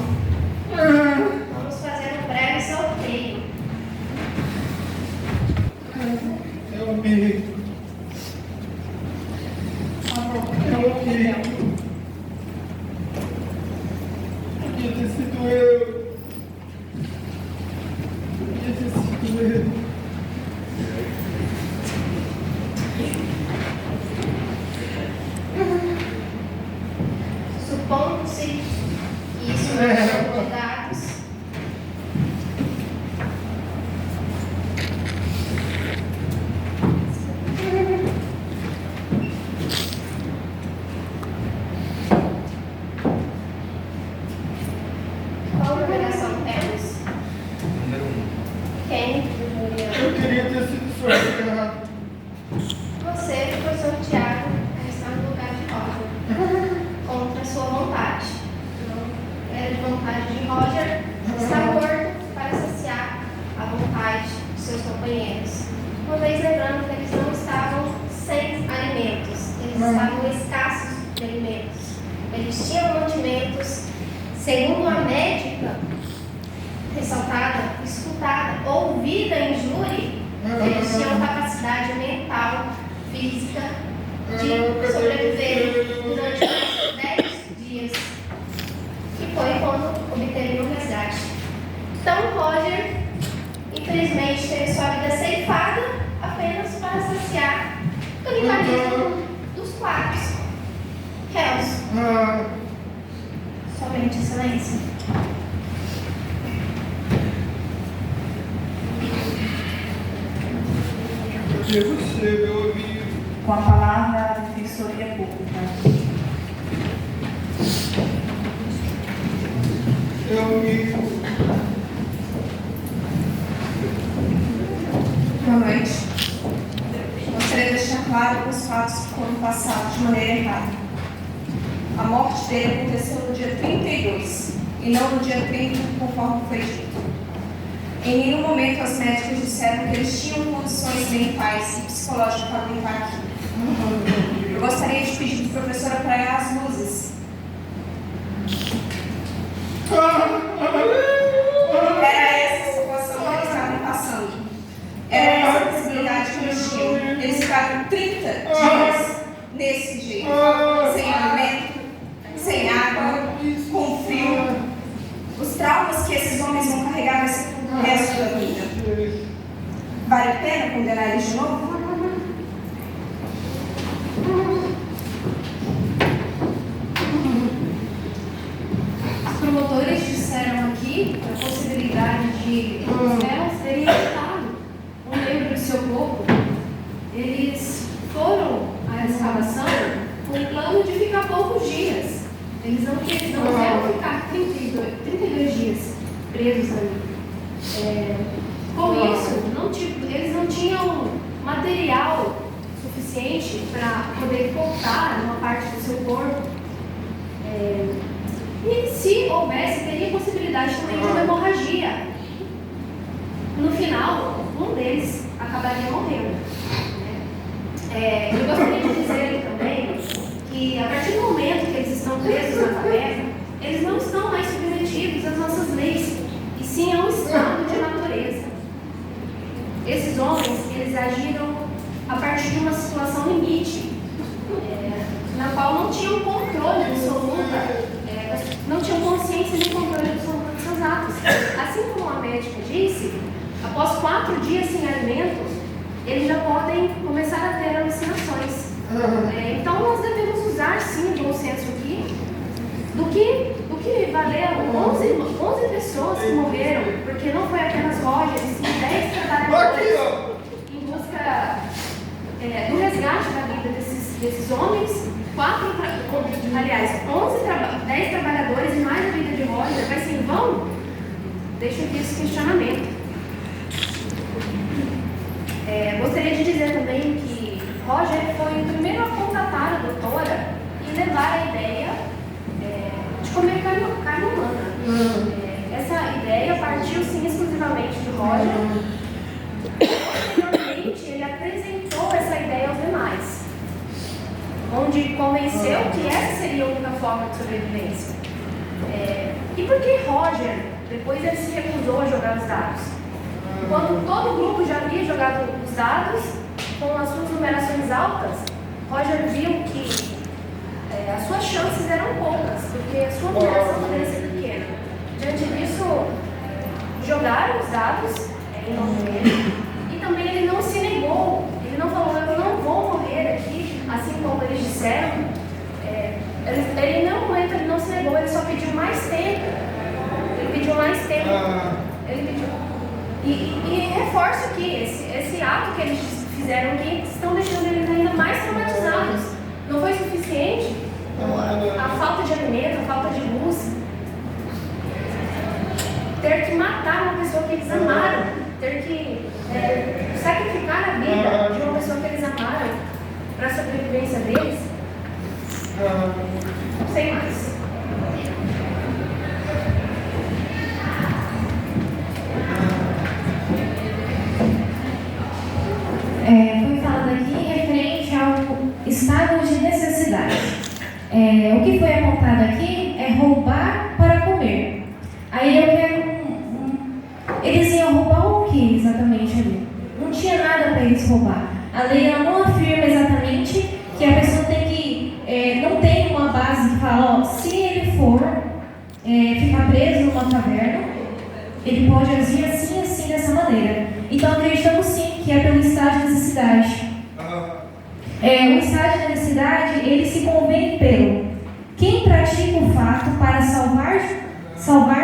Vamos fazer um breve sorteio. Eu me... Podia ter sido eu. Podia ter sido eu. Supondo-se que isso não são dados. Qual numeração temos? Número 1. Quem? Eu queria ter sido sorteado. Você foi sorteado a estar no lugar de Roger, contra a sua vontade. Não era de vontade de Roger estar morto para saciar a vontade de seus companheiros. Uma vez lembrando que eles não estavam sem alimentos, eles estavam escassos de alimentos. Eles tinham mantimentos, segundo a médica ressaltada, escutada, ouvida em júri, eles tinham capacidade mental, física, de sobreviver durante mais 10 dias, que foi quando obteriam o resgate. Então, Roger, infelizmente, teve sua vida ceifada apenas para saciar o canibalismo dos 4 réus. Somente excelência. Porque você, meu amigo. Com a palavra da Defensoria Pública. Meu amigo. Boa noite. Gostaria de deixar claro que os fatos foram passados de maneira errada. A morte dele aconteceu no dia 32 e não no dia 30, conforme foi dito. Em nenhum momento as médicas disseram que eles tinham condições mentais e psicológicas para aguentar aqui. Eu gostaria de pedir para a professora apagar as luzes. Era essa a situação que eles estavam passando. Era essa a possibilidade que eles tinham. Eles ficaram 30 dias nesse jeito, sem alimento, sem água, com frio. Os traumas que esses homens vão carregar vai ser pro resto da vida. Vale a pena condenar eles de novo? Os promotores disseram aqui a possibilidade de os réus terem evitado um membro do seu corpo. Eles foram à escavação com o plano de ficar poucos dias. Eles não quiseram ficar 32 dias presos ali. Com isso, eles não tinham material suficiente para poder cortar uma parte do seu corpo. E se houvesse, teria possibilidade também de uma hemorragia. No final, um deles acabaria morrendo. Eu gostaria de dizer também que a partir do momento que eles estão presos na caverna, eles não estão mais submetidos às nossas leis, e sim a um estado de natureza. Esses homens, eles agiram a partir de uma situação limite, na qual não tinham controle absoluto, não tinham consciência de controle absoluto dos seus atos. Assim como a médica disse, após 4 dias sem alimento, eles já podem começar a ter alucinações. Então nós devemos usar sim o bom senso aqui, do que valeram 11 pessoas que morreram, porque não foi apenas Roger, e sim 10 trabalhadores em busca do resgate da vida desses homens. 10 trabalhadores e mais a vida de Roger, vai ser em vão? Deixo aqui esse questionamento. Gostaria de dizer também que Roger foi o primeiro a contatar a doutora e levar a ideia de comer carne humana. Essa ideia partiu sim exclusivamente de Roger onde convenceu que essa seria a única forma de sobrevivência. E por que Roger, depois ele se recusou a jogar os dados? Quando todo o grupo já havia jogado os dados, com as suas numerações altas, Roger viu que as suas chances eram poucas, porque a sua numeração poderia ser pequena. Diante disso, jogaram os dados em nome dele, e também ele não se negou, ele não falou, eu não vou morrer aqui, assim como eles disseram. Ele em nenhum momento ele não se negou, ele só pediu mais tempo. Ele pediu mais tempo. Ele pediu. E reforço aqui, esse ato que eles fizeram aqui estão deixando eles ainda mais traumatizados. Não foi suficiente a falta de alimento, a falta de luz. Ter que matar uma pessoa que eles amaram, ter que sacrificar a vida de uma pessoa que eles amaram para a sobrevivência deles. Sem mais. Foi falado aqui referente ao estado de necessidade. O que foi apontado aqui é roubar para comer. Aí eu quero eles iam roubar o que exatamente ali? Não tinha nada para eles roubar. A lei ela não afirma exatamente que a pessoa tem que não tem uma base que fala, se ele for ficar preso numa caverna, ele pode agir assim, assim, dessa maneira. Então acreditamos sim que é pelo estado de necessidade. O estado de necessidade, ele se convém pelo quem pratica o fato para salvar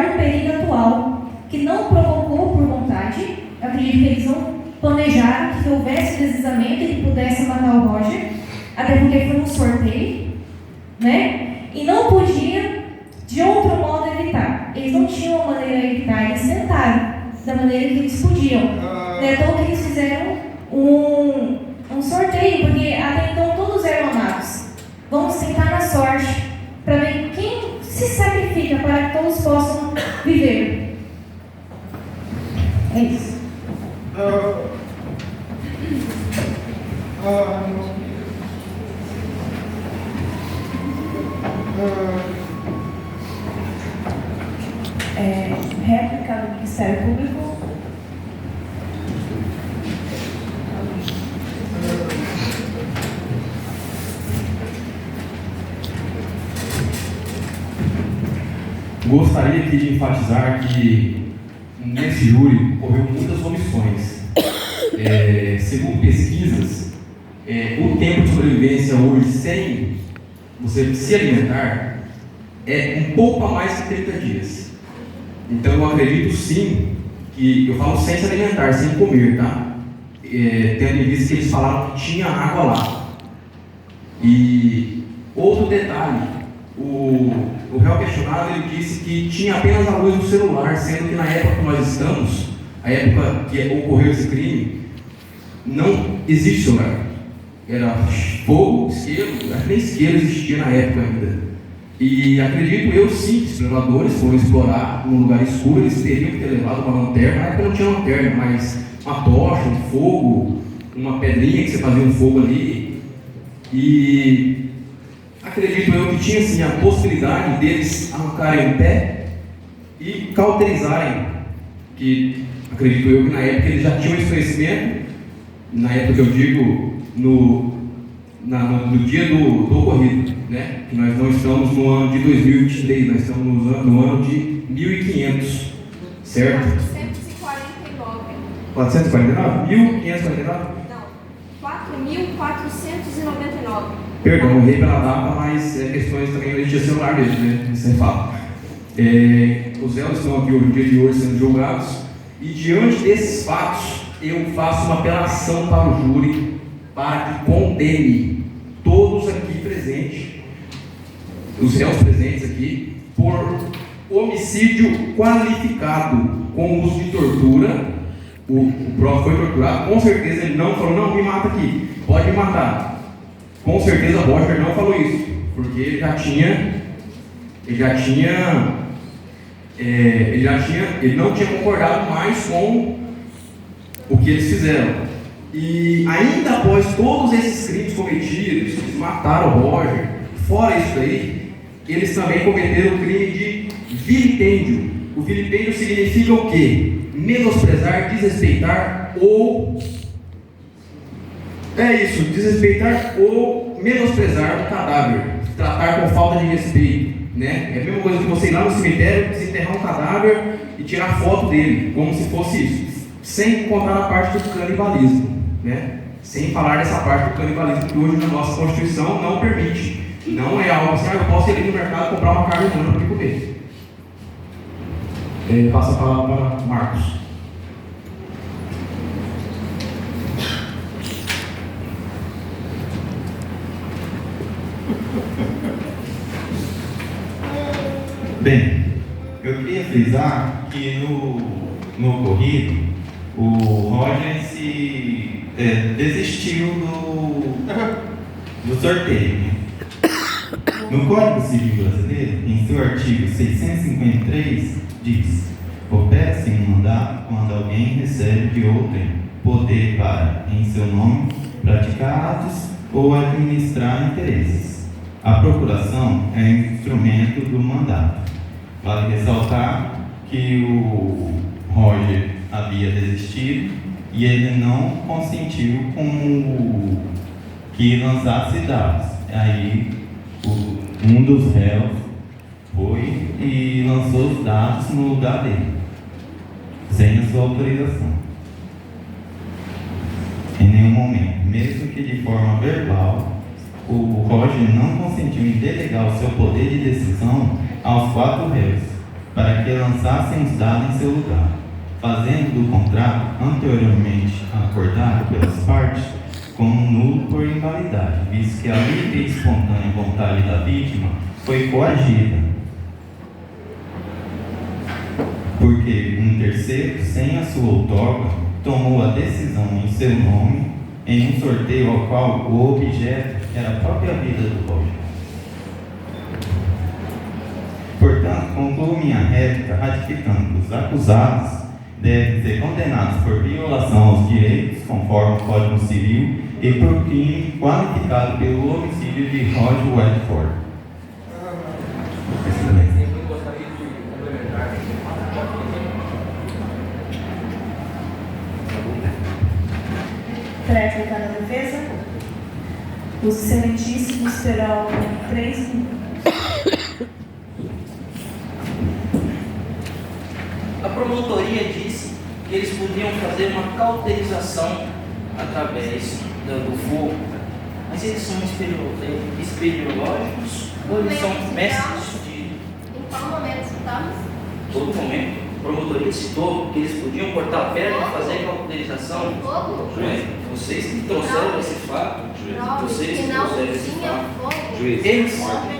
o perigo atual, que não provocou por vontade. Eu acredito que eles não planejaram que houvesse deslizamento e que pudesse matar o Roger, até porque foi um sorteio, né? E não podia de outro modo evitar. Eles não tinham uma maneira de evitar, eles tentaram da maneira que eles podiam. Então que eles fizeram um sorteio, porque até então todos eram amados. Vamos tentar na sorte para ver quem se sacrifica para que todos possam viver. É isso. Réplica do Ministério Público. Gostaria aqui de enfatizar que nesse júri ocorreu muitas omissões. Segundo pesquisas, o tempo de sobrevivência hoje sem você se alimentar é um pouco a mais que 30 dias. Então eu acredito sim que, eu falo sem se alimentar, sem comer, tá? Tendo em vista que eles falaram que tinha água lá. E outro detalhe, o réu questionado ele disse que tinha apenas a luz do celular, sendo que na época que nós estamos, a época que ocorreu esse crime, não existe celular. Era fogo, isqueiro, acho que nem isqueiro existia na época ainda. E acredito eu sim que os exploradores foram explorar num lugar escuro, eles teriam que ter levado uma lanterna, na época não tinha lanterna, mas uma tocha, um fogo, uma pedrinha que você fazia um fogo ali. E acredito eu que tinha sim a possibilidade deles arrancarem o pé e cauterizarem, que acredito eu que na época eles já tinham esse conhecimento, na época que eu digo, no dia do ocorrido, né? Que nós não estamos no ano de 2023, nós estamos no ano de 1500, certo? 449. 449? 1549? Não, 4.499. Perdão, eu errei pela data, mas questões também não existia celular deles, né? Isso é fato. Os réus estão aqui no dia de hoje sendo julgados, e diante desses fatos, eu faço uma apelação para o júri para que condene todos aqui presentes, os réus presentes aqui, por homicídio qualificado com uso de tortura. O próprio foi torturado, com certeza ele não falou, não, me mata aqui, pode me matar. Com certeza Roger não falou isso, porque ele não tinha concordado mais com o que eles fizeram. E ainda após todos esses crimes cometidos, eles mataram o Roger, fora isso daí, eles também cometeram o crime de vilipêndio. O vilipêndio significa o quê? Menosprezar, desrespeitar ou... desrespeitar ou menosprezar o cadáver, tratar com falta de respeito, né? É a mesma coisa que você ir lá no cemitério, desenterrar um cadáver e tirar foto dele, como se fosse isso, sem contar a parte do canibalismo, né? Sem falar dessa parte do canibalismo que hoje na nossa Constituição não permite. Não é algo assim, eu posso ir ali no mercado comprar uma carne humana para comer. Passa a palavra para Marcos. Bem, eu queria frisar que no ocorrido, o Roger desistiu do sorteio. Né? No Código Civil Brasileiro, em seu artigo 653, diz: opera-se um mandato quando alguém recebe de outrem poder para, em seu nome, praticar atos ou administrar interesses. A procuração é instrumento do mandato. Vale ressaltar que o Roger havia desistido e ele não consentiu com que lançasse dados. Aí um dos réus foi e lançou os dados no lugar dele, sem a sua autorização. Em nenhum momento, mesmo que de forma verbal, o Roger não consentiu em delegar o seu poder de decisão aos 4 réus, para que lançassem os dados em seu lugar, fazendo do contrato anteriormente acordado pelas partes como nulo por invalidade, visto que a livre e espontânea vontade da vítima foi coagida, porque um terceiro, sem a sua outorga, tomou a decisão em seu nome em um sorteio ao qual o objeto era a própria vida do Roger. Portanto, concluo minha réplica ratificando que os acusados devem ser condenados por violação aos direitos, conforme o Código Civil, e por crime qualificado pelo homicídio de Roger Wedford. Tréplica da defesa. Os excelentíssimos terão 3 minutos. A promotoria disse que eles podiam fazer uma cauterização através do fogo, mas eles são espeleológicos ou eles são mestres de... Em qual momento estamos? Todo momento. A promotoria citou que eles podiam cortar a pedra e fazer cauterização. Vocês que trouxeram esse fato, vocês que trouxeram esse fato,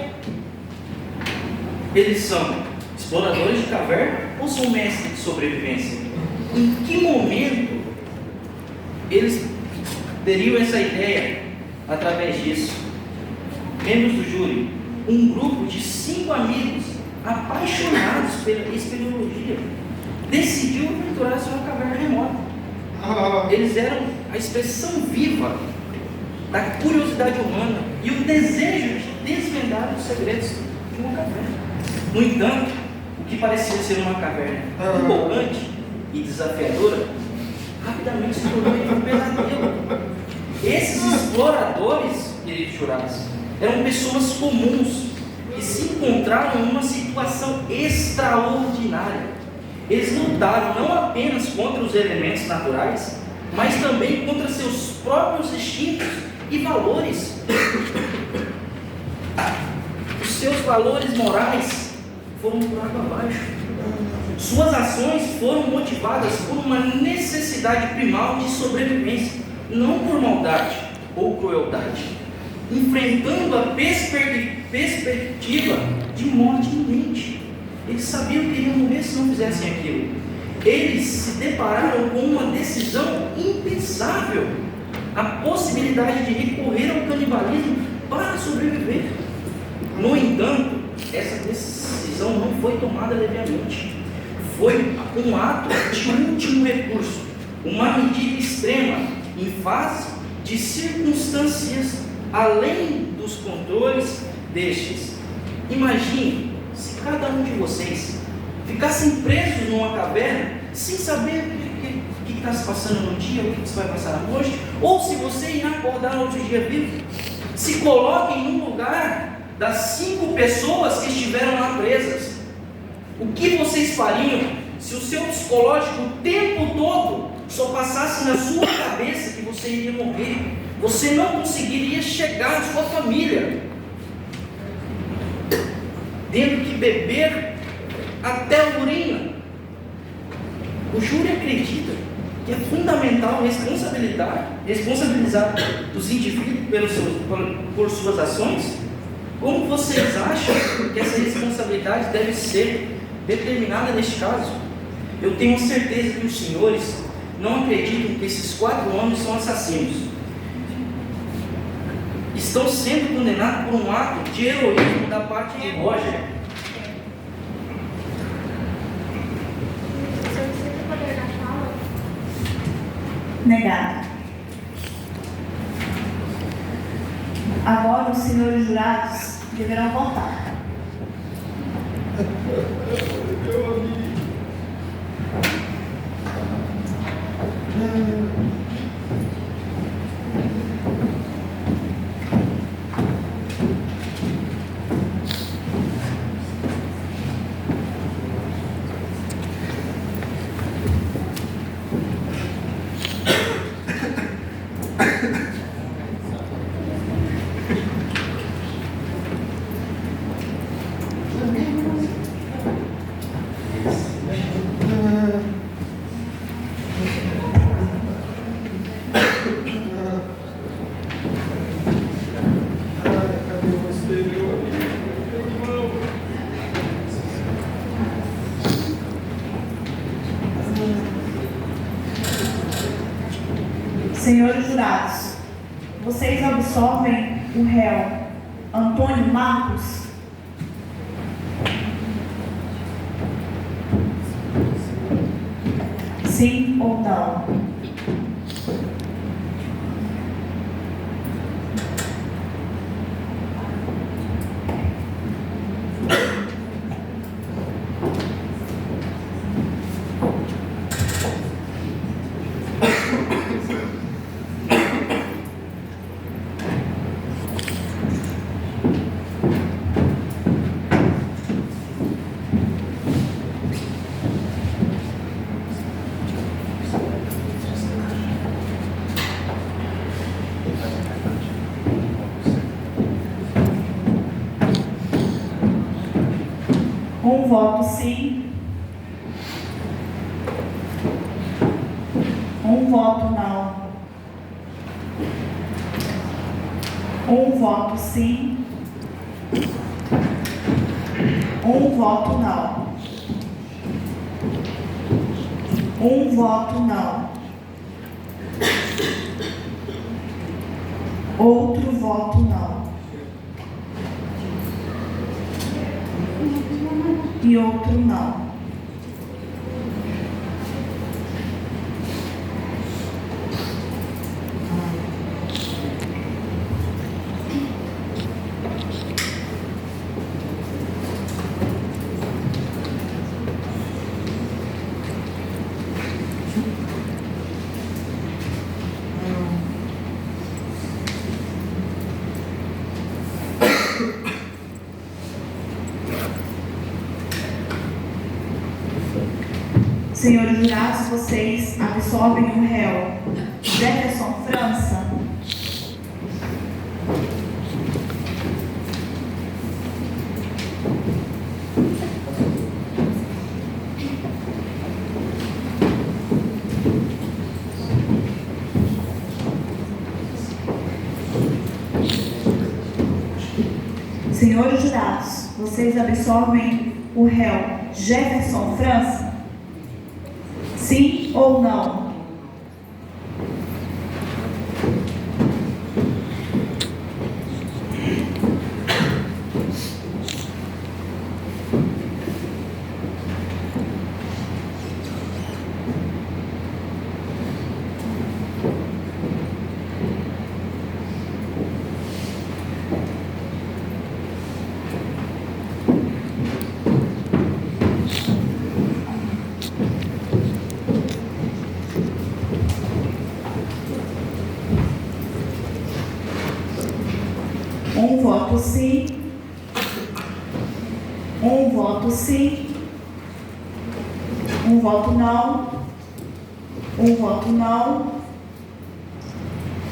eles são exploradores de caverna ou são mestres de sobrevivência? Em que momento eles teriam essa ideia através disso? Membros do júri, um grupo de 5 amigos apaixonados pela espeleologia decidiu aventurar-se em uma caverna remota. Eles eram a expressão viva da curiosidade humana e o desejo de desvendar os segredos de uma caverna. No entanto, o que parecia ser uma caverna empolgante e desafiadora rapidamente se tornou um pesadelo. Esses exploradores, queridos jurados, eram pessoas comuns que se encontraram em uma situação extraordinária. Eles lutaram não apenas contra os elementos naturais, mas também contra seus próprios instintos e valores. Os seus valores morais foram por água abaixo. Suas ações foram motivadas por uma necessidade primal de sobrevivência, não por maldade ou crueldade, enfrentando a perspectiva de morte iminente. Eles sabiam que iriam morrer se não fizessem aquilo. Eles se depararam com uma decisão impensável, a possibilidade de recorrer ao canibalismo para sobreviver. No entanto, essa decisão não foi tomada levemente. Foi um ato de último recurso, uma medida extrema em face de circunstâncias além dos controles destes. Imagine se cada um de vocês ficassem presos numa caverna sem saber o que está se passando no dia, o que se vai passar à noite, ou se você irá acordar no outro dia vivo. Se coloquem no lugar das 5 pessoas que estiveram lá presas. O que vocês fariam se o seu psicológico o tempo todo só passasse na sua cabeça que você iria morrer? Você não conseguiria chegar à sua família, tendo que beber até a urina. O júri acredita que é fundamental responsabilizar os indivíduos por suas ações. Como vocês acham que essa responsabilidade deve ser determinada neste caso? Eu tenho certeza que os senhores não acreditam que esses 4 homens são assassinos. Estão sendo condenados por um ato de heroísmo da parte de Roger. Negado. Agora os senhores jurados deverão votar. Senhores jurados, vocês absolvem o réu Antônio Marcos? Sim ou não? Um voto sim. Um voto não. Um voto sim. Um voto não. Um voto não. Outro voto não. E outro não. Senhores jurados, vocês absolvem o réu Jefferson França? Senhores jurados, vocês absolvem o réu Jefferson França? Sim ou não? sim. Um voto sim. Um voto não. Um voto não.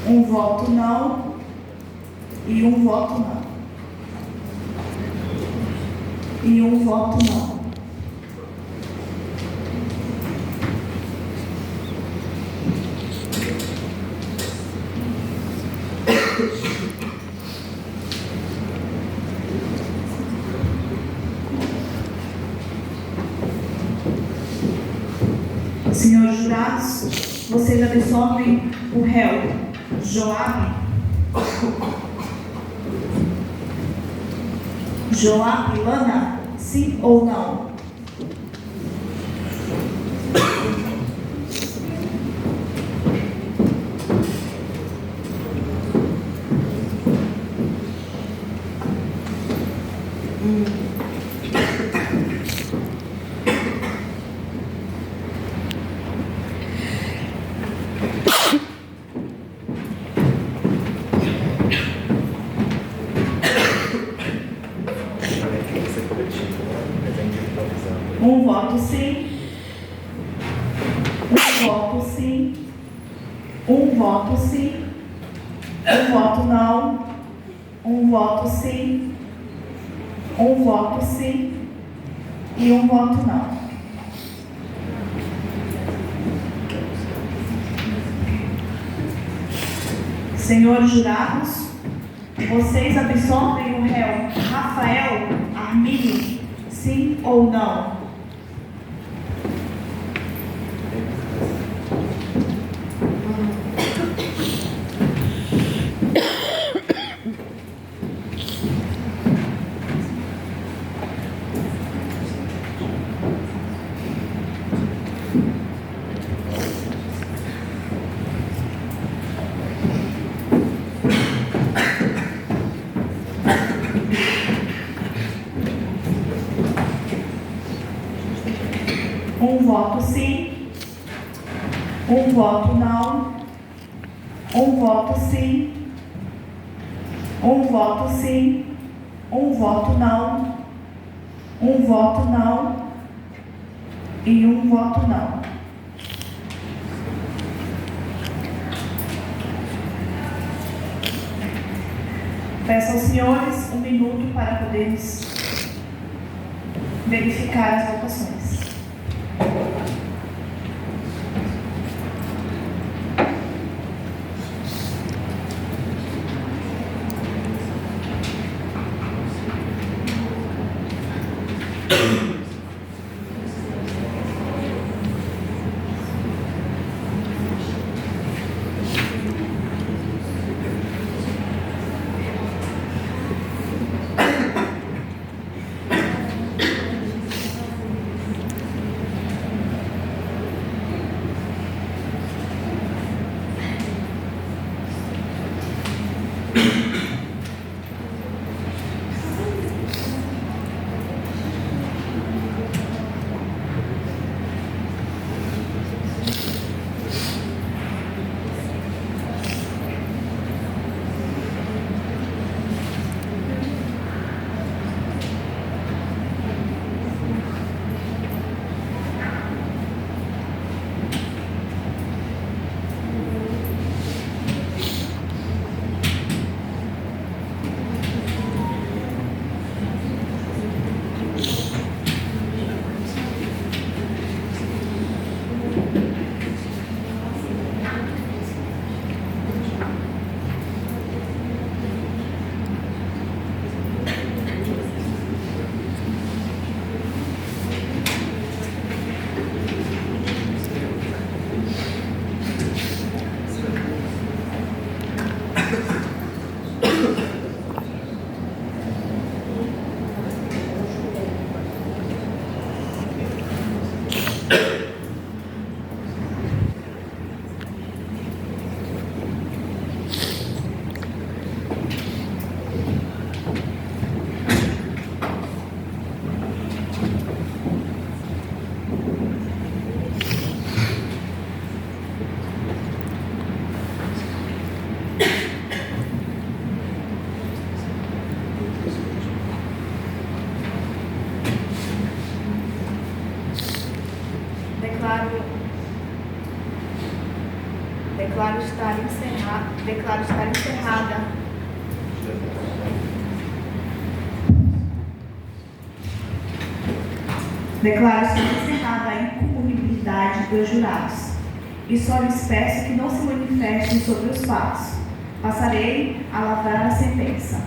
Um voto não. E um voto não. E um voto não. Senhores jurados, vocês absolvem o réu Joabe Lana, sim ou não? Um voto sim. Um voto sim. Um voto sim. Um voto não. Um voto sim. Um voto sim. E um voto não. Senhores jurados, vocês absolvem o réu Rafael Arminio, sim ou não? Um voto sim, um voto não, um voto sim, um voto sim, um voto não, um voto não e um voto não. Peço aos senhores 1 minuto para podermos verificar as votações. Declaro estar encerrada. Declaro estar encerrada a incomunibilidade dos jurados. E só lhes peço que não se manifestem sobre os fatos. Passarei a lavrar a sentença.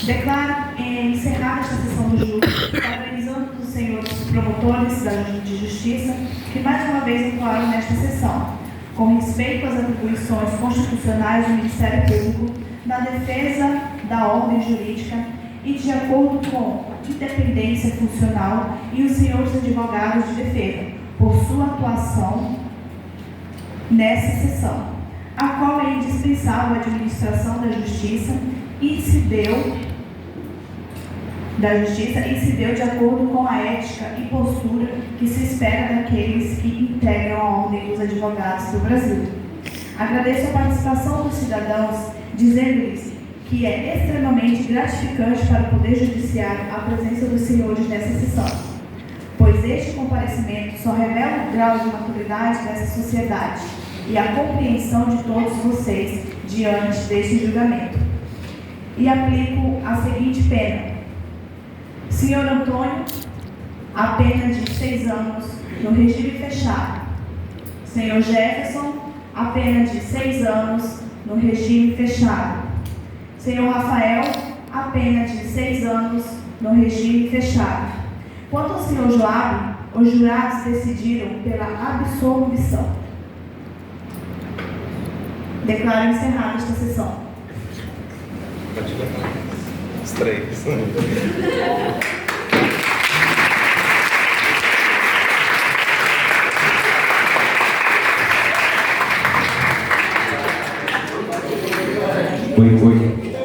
Declaro encerrada esta sessão do júri, parabenizando os senhores promotores de justiça que mais uma vez atuaram nesta sessão, com respeito às atribuições constitucionais do Ministério Público, na defesa da ordem jurídica e de acordo com independência funcional e os senhores advogados de defesa, por sua atuação nessa sessão, a qual é indispensável a administração da justiça e se deu de acordo com a ética e postura que se espera daqueles que integram a ordem dos advogados do Brasil. Agradeço a participação dos cidadãos, dizendo-lhes que é extremamente gratificante para o Poder Judiciário a presença dos senhores nessa sessão, pois este comparecimento só revela o grau de maturidade dessa sociedade e a compreensão de todos vocês diante deste julgamento. E aplico a seguinte pena. Senhor Antônio, a pena de 6 anos no regime fechado. Senhor Jefferson, a pena de 6 anos no regime fechado. Senhor Rafael, a pena de 6 anos no regime fechado. Quanto ao senhor Joab, os jurados decidiram pela absolvição. Declaro encerrada esta sessão. Os 3. Oi.